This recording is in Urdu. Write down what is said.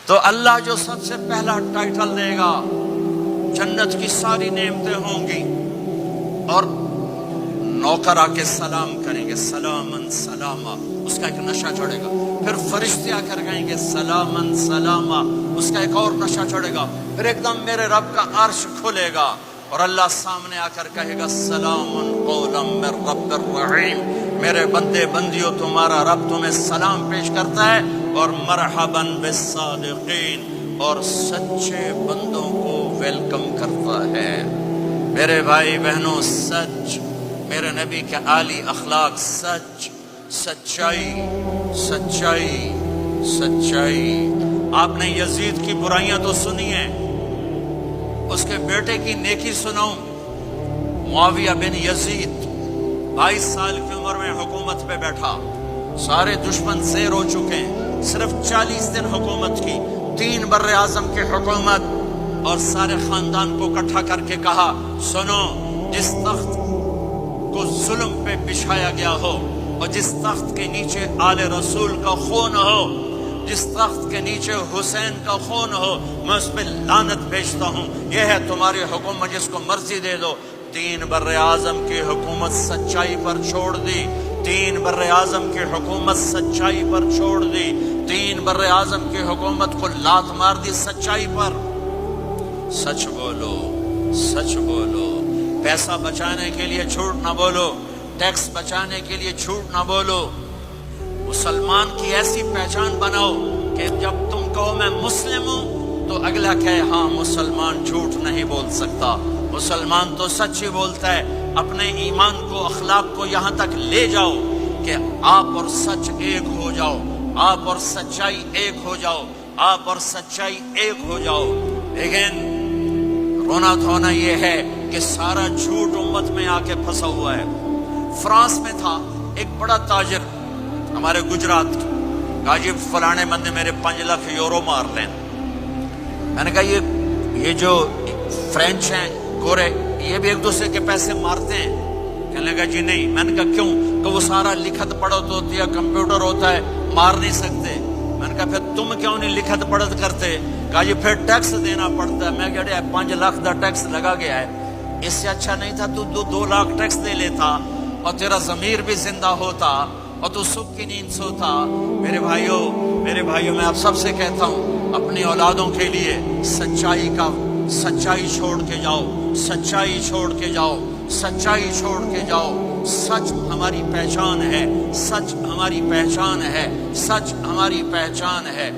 تو اللہ جو سب سے پہلا ٹائٹل دے گا، جنت کی ساری نعمتیں ہوں گی، اور نوکر آ کے سلام کریں گے، سلامن سلاما، اس کا ایک نشہ چڑھے گا۔ پھر فرشتے آ کر کہیں گے سلامن سلاما، اس کا ایک اور نشہ چڑھے گا۔ پھر ایک دم میرے رب کا عرش کھلے گا اور اللہ سامنے آ کر کہے گا سلام قولا من رب الرحیم، میرے بندے بندیوں تمہارا رب تمہیں سلام پیش کرتا ہے، اور مرحبا بالصادقین، اور سچے بندوں کو ویلکم کرتا ہے۔ میرے بھائی بہنوں، سچ، میرے نبی کے عالی اخلاق، سچ، سچائی، سچائی، سچائی۔ آپ نے یزید کی برائیاں تو سنی ہیں، اس کے بیٹے کی نیکی سنو۔ معاویہ بن یزید 22 سال کی عمر میں حکومت پہ بیٹھا، سارے دشمن زیر ہو چکے ہیں، صرف 40 دن حکومت کی، 3 بر اعظم کی حکومت، اور سارے خاندان کو اکٹھا کر کے کہا سنو، جس تخت کو ظلم پہ بچھایا گیا ہو، اور جس تخت کے نیچے آل رسول کا خون ہو، جس تخت کے نیچے حسین کا خون ہو، میں اس پہ لعنت بھیجتا ہوں۔ یہ ہے تمہاری حکومت، جس کو مرضی دے دو۔ 3 بر اعظم کی حکومت سچائی پر چھوڑ دی، 3 بر اعظم کی حکومت سچائی پر چھوڑ دی، 3 بر اعظم کی حکومت کو لات مار دی سچائی پر۔ سچ بولو، سچ بولو، پیسہ بچانے کے لیے جھوٹ نہ بولو، ٹیکس بچانے کے لیے جھوٹ نہ بولو۔ مسلمان کی ایسی پہچان بناؤ کہ جب تم کہو میں مسلم ہوں تو اگلا کہے ہاں مسلمان جھوٹ نہیں بول سکتا، مسلمان تو سچ ہی بولتا ہے۔ اپنے ایمان کو، اخلاق کو یہاں تک لے جاؤ کہ آپ اور سچ ایک ہو جاؤ، آپ اور سچائی ایک ہو جاؤ، آپ اور سچائی ایک ہو جاؤ۔ لیکن رونا دھونا یہ ہے کہ سارا جھوٹ امت میں آ کے پھنسا ہوا ہے۔ فرانس میں تھا ایک بڑا تاجر ہمارے گجرات کی، کہا جی فلانے بندے میرے 5 لاکھ یورو مار لیں۔ میں نے کہا یہ جو فرینچ ہیں گورے، یہ بھی ایک دوسرے کے پیسے مارتے ہیں؟ کہنے لگا جی نہیں۔ میں نے کہا کیوں؟ کہ وہ سارا لکھت پڑھت ہوتی ہے، کمپیوٹر ہوتا ہے، مار نہیں سکتے۔ میں نے کہا پھر تم کیوں نہیں لکھت پڑھت کرتے؟ کہا جی پھر ٹیکس دینا پڑتا ہے۔ میں کہا 5 لاکھ کا ٹیکس لگا گیا ہے، اس سے اچھا نہیں تھا تو 2 لاکھ ٹیکس دے لیتا اور تیرا ضمیر بھی زندہ ہوتا اور تو صبح کی نیند سوتا۔ میرے بھائیوں میں آپ سب سے کہتا ہوں، اپنی اولادوں کے لیے سچائی چھوڑ کے جاؤ، سچائی چھوڑ کے جاؤ، سچائی چھوڑ کے جاؤ۔ سچ ہماری پہچان ہے، سچ ہماری پہچان ہے، سچ ہماری پہچان ہے۔